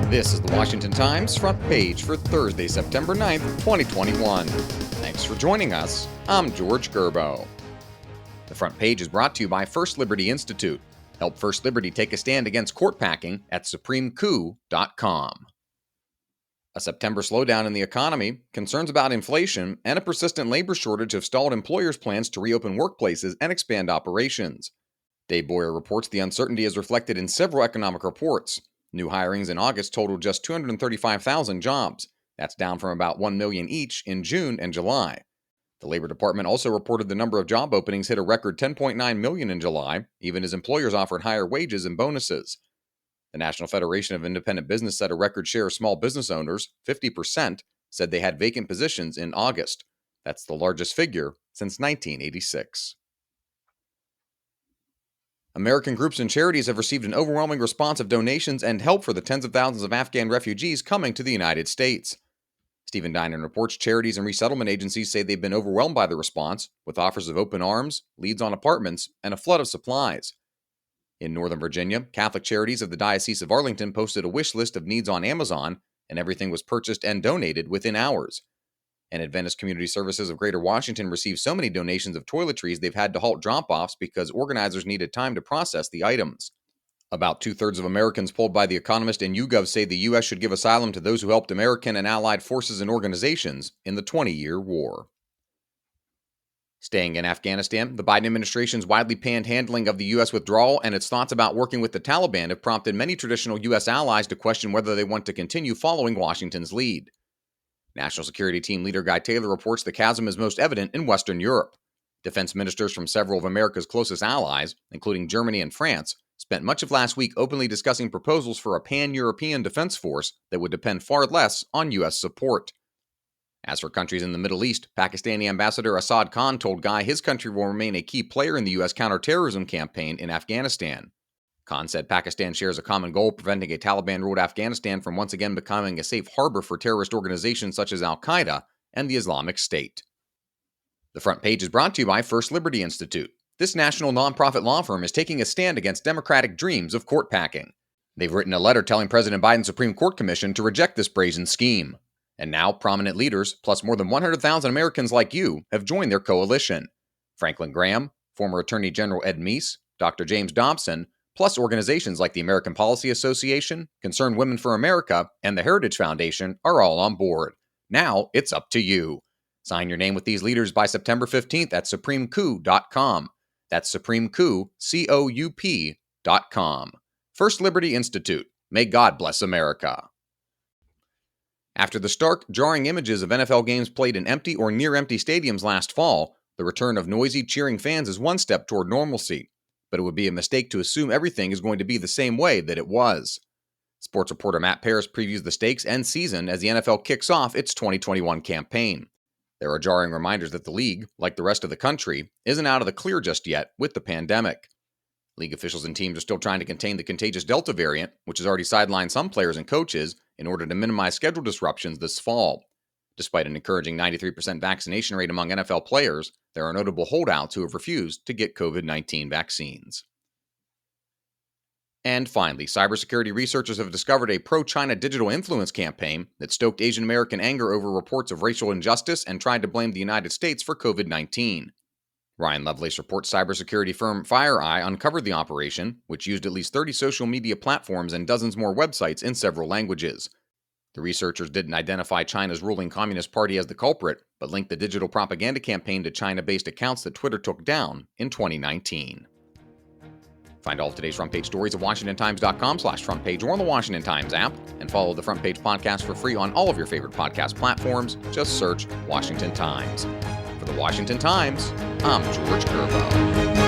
This is the Washington Times front page for Thursday, September 9th, 2021. Thanks for joining us. I'm George Gerbo. The front page is brought to you by First Liberty Institute. Help First Liberty take a stand against court packing at supremecoup.com. A September slowdown in the economy, concerns about inflation, and a persistent labor shortage have stalled employers' plans to reopen workplaces and expand operations. Dave Boyer reports the uncertainty is reflected in several economic reports. New hirings in August totaled just 235,000 jobs. That's down from about 1 million each in June and July. The Labor Department also reported the number of job openings hit a record 10.9 million in July, even as employers offered higher wages and bonuses. The National Federation of Independent Business set a record share of small business owners, 50%, said they had vacant positions in August. That's the largest figure since 1986. American groups and charities have received an overwhelming response of donations and help for the tens of thousands of Afghan refugees coming to the United States. Stephen Dinan reports charities and resettlement agencies say they've been overwhelmed by the response, with offers of open arms, leads on apartments, and a flood of supplies. In Northern Virginia, Catholic Charities of the Diocese of Arlington posted a wish list of needs on Amazon, and everything was purchased and donated within hours. And Adventist Community Services of Greater Washington received so many donations of toiletries they've had to halt drop-offs because organizers needed time to process the items. About two-thirds of Americans polled by The Economist and YouGov say the U.S. should give asylum to those who helped American and allied forces and organizations in the 20-year war. Staying in Afghanistan, the Biden administration's widely panned handling of the U.S. withdrawal and its thoughts about working with the Taliban have prompted many traditional U.S. allies to question whether they want to continue following Washington's lead. National Security Team leader Guy Taylor reports the chasm is most evident in Western Europe. Defense ministers from several of America's closest allies, including Germany and France, spent much of last week openly discussing proposals for a pan-European defense force that would depend far less on U.S. support. As for countries in the Middle East, Pakistani Ambassador Assad Khan told Guy his country will remain a key player in the U.S. counterterrorism campaign in Afghanistan. Khan said Pakistan shares a common goal, preventing a Taliban-ruled Afghanistan from once again becoming a safe harbor for terrorist organizations such as Al-Qaeda and the Islamic State. The front page is brought to you by First Liberty Institute. This national nonprofit law firm is taking a stand against democratic dreams of court packing. They've written a letter telling President Biden's Supreme Court Commission to reject this brazen scheme. And now, prominent leaders, plus more than 100,000 Americans like you, have joined their coalition. Franklin Graham, former Attorney General Ed Meese, Dr. James Dobson, plus organizations like the American Policy Association, Concerned Women for America, and the Heritage Foundation are all on board. Now, it's up to you. Sign your name with these leaders by September 15th at supremecoup.com. That's supremecoup.com. First Liberty Institute. May God bless America. After the stark, jarring images of NFL games played in empty or near-empty stadiums last fall, the return of noisy, cheering fans is one step toward normalcy. But it would be a mistake to assume everything is going to be the same way that it was. Sports reporter Matt Paras previews the stakes and season as the NFL kicks off its 2021 campaign. There are jarring reminders that the league, like the rest of the country, isn't out of the clear just yet with the pandemic. League officials and teams are still trying to contain the contagious Delta variant, which has already sidelined some players and coaches in order to minimize schedule disruptions this fall. Despite an encouraging 93% vaccination rate among NFL players, there are notable holdouts who have refused to get COVID-19 vaccines. And finally, cybersecurity researchers have discovered a pro-China digital influence campaign that stoked Asian American anger over reports of racial injustice and tried to blame the United States for COVID-19. Ryan Lovelace reports cybersecurity firm FireEye uncovered the operation, which used at least 30 social media platforms and dozens more websites in several languages. The researchers didn't identify China's ruling Communist Party as the culprit, but linked the digital propaganda campaign to China-based accounts that Twitter took down in 2019. Find all of today's front page stories at WashingtonTimes.com/frontpage or on the Washington Times app, and follow the Front Page podcast for free on all of your favorite podcast platforms. Just search Washington Times. For the Washington Times, I'm George Gerbo.